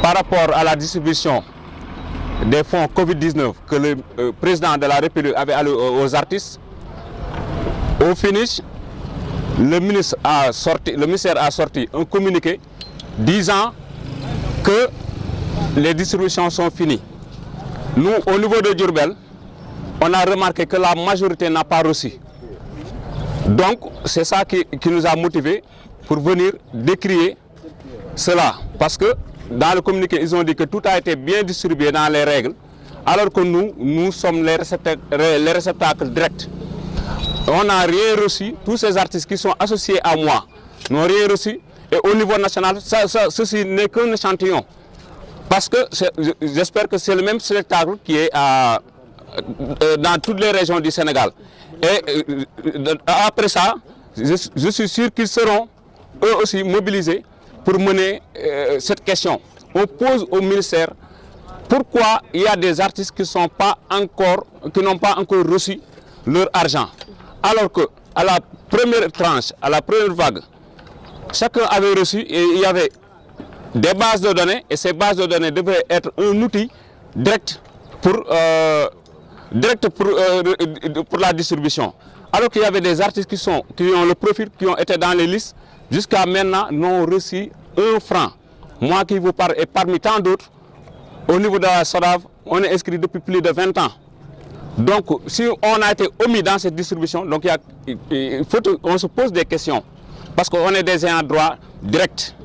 Par rapport à la distribution des fonds Covid-19 que le président de la République avait alloué aux artistes, au finish, le ministère a sorti un communiqué disant que les distributions sont finies. Nous, au niveau de Diourbel, on a remarqué que la majorité n'a pas reçu. Donc, c'est ça qui nous a motivés pour venir décrier cela. Parce que dans le communiqué, ils ont dit que tout a été bien distribué dans les règles, alors que nous sommes les réceptacles directs. On n'a rien reçu. Tous ces artistes qui sont associés à moi n'ont rien reçu. Et au niveau national, ceci n'est qu'un échantillon. Parce que j'espère que c'est le même spectacle qui est dans toutes les régions du Sénégal. Et après ça, je suis sûr qu'ils seront eux aussi mobilisés pour mener cette question. On pose au ministère pourquoi il y a des artistes qui n'ont pas encore reçu leur argent. Alors qu'à la première tranche, à la première vague, chacun avait reçu et il y avait des bases de données, et ces bases de données devaient être un outil direct pour la distribution. Alors qu'il y avait des artistes qui ont le profil, qui ont été dans les listes, jusqu'à maintenant n'ont reçu 1 franc. Moi qui vous parle, et parmi tant d'autres, au niveau de la SODAV, on est inscrit depuis plus de 20 ans. Donc si on a été omis dans cette distribution, donc on se pose des questions. Parce qu'on est des ayants droit direct.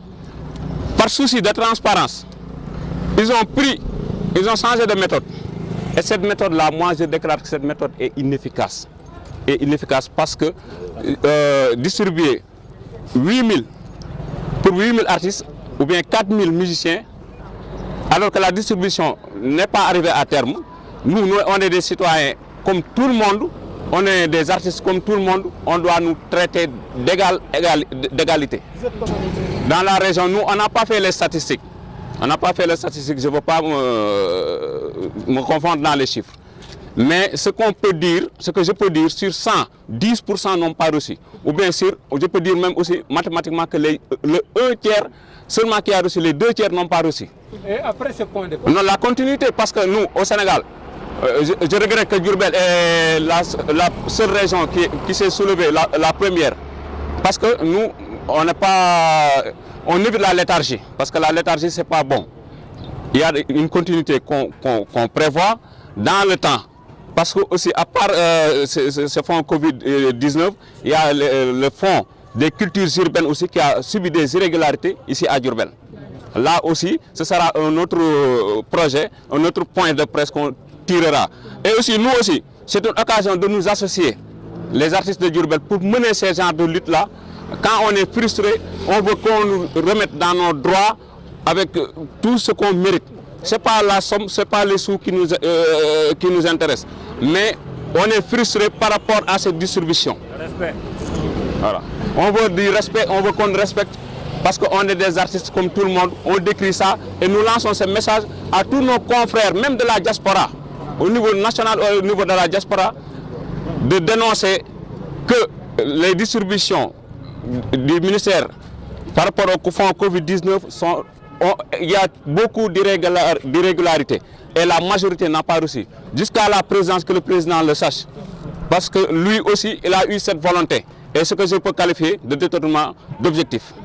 Par souci de transparence, ils ont changé de méthode. Et cette méthode-là, moi je déclare que cette méthode est inefficace. Et inefficace parce que distribuer 8000 pour 8000 artistes ou bien 4000 musiciens, alors que la distribution n'est pas arrivée à terme, nous on est des citoyens comme tout le monde, on est des artistes comme tout le monde, on doit nous traiter d'égalité. Dans la région, nous, on n'a pas fait les statistiques. On n'a pas fait les statistiques, je ne veux pas me confondre dans les chiffres. Mais ce que je peux dire, sur 100, 10% n'ont pas reçu. Ou bien sûr, je peux dire même aussi mathématiquement que le 1 tiers seulement qui a reçu, les 2 tiers n'ont pas reçu. Et après ce point de vue? Non, la continuité, parce que nous, au Sénégal, je regrette que Diourbel est la seule région qui s'est soulevée la première. Parce que nous, on évite la léthargie, parce que la léthargie, ce n'est pas bon. Il y a une continuité qu'on prévoit dans le temps. Parce que aussi, à part ce fonds Covid-19, il y a le fonds des cultures urbaines aussi qui a subi des irrégularités ici à Diourbel. Là aussi, ce sera un autre projet, un autre point de presse qu'on tirera. Et aussi, nous aussi, c'est une occasion de nous associer, les artistes de Diourbel, pour mener ce genre de lutte-là. Quand on est frustré, on veut qu'on nous remette dans nos droits avec tout ce qu'on mérite. Ce n'est pas la somme, ce n'est pas les sous qui nous intéressent. Mais on est frustré par rapport à cette distribution. Respect. Voilà. On veut du respect, on veut qu'on respecte, parce qu'on est des artistes comme tout le monde, on décrit ça et nous lançons ce message à tous nos confrères, même de la diaspora, au niveau national, au niveau de la diaspora, de dénoncer que les distributions du ministère par rapport au fonds Covid-19, il y a beaucoup d'irrégularités et la majorité n'a pas reçu. Jusqu'à la présidence, que le président le sache. Parce que lui aussi, il a eu cette volonté. Et ce que je peux qualifier de détournement d'objectif.